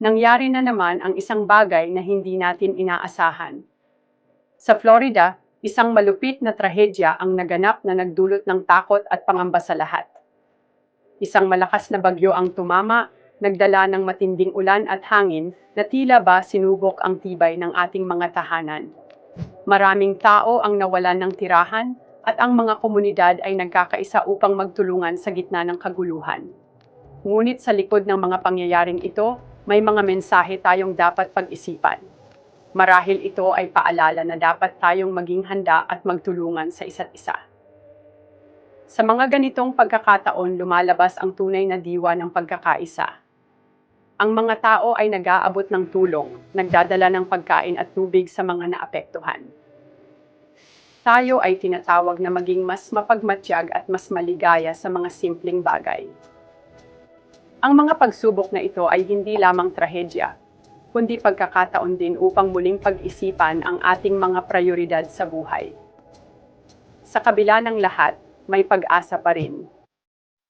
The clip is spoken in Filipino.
Nangyari na naman ang isang bagay na hindi natin inaasahan. Sa Florida, isang malupit na trahedya ang naganap na nagdulot ng takot at pangamba sa lahat. Isang malakas na bagyo ang tumama, nagdala ng matinding ulan at hangin na tila ba sinubok ang tibay ng ating mga tahanan. Maraming tao ang nawalan ng tirahan at ang mga komunidad ay nagkakaisa upang magtulungan sa gitna ng kaguluhan. Ngunit sa likod ng mga pangyayaring ito, may mga mensahe tayong dapat pag-isipan. Marahil ito ay paalala na dapat tayong maging handa at magtulungan sa isa't isa. Sa mga ganitong pagkakataon, lumalabas ang tunay na diwa ng pagkakaisa. Ang mga tao ay nag-aabot ng tulong, nagdadala ng pagkain at tubig sa mga naapektuhan. Tayo ay tinatawag na maging mas mapagmatyag at mas maligaya sa mga simpleng bagay. Ang mga pagsubok na ito ay hindi lamang trahedya, kundi pagkakataon din upang muling pag-isipan ang ating mga prioridad sa buhay. Sa kabila ng lahat, may pag-asa pa rin.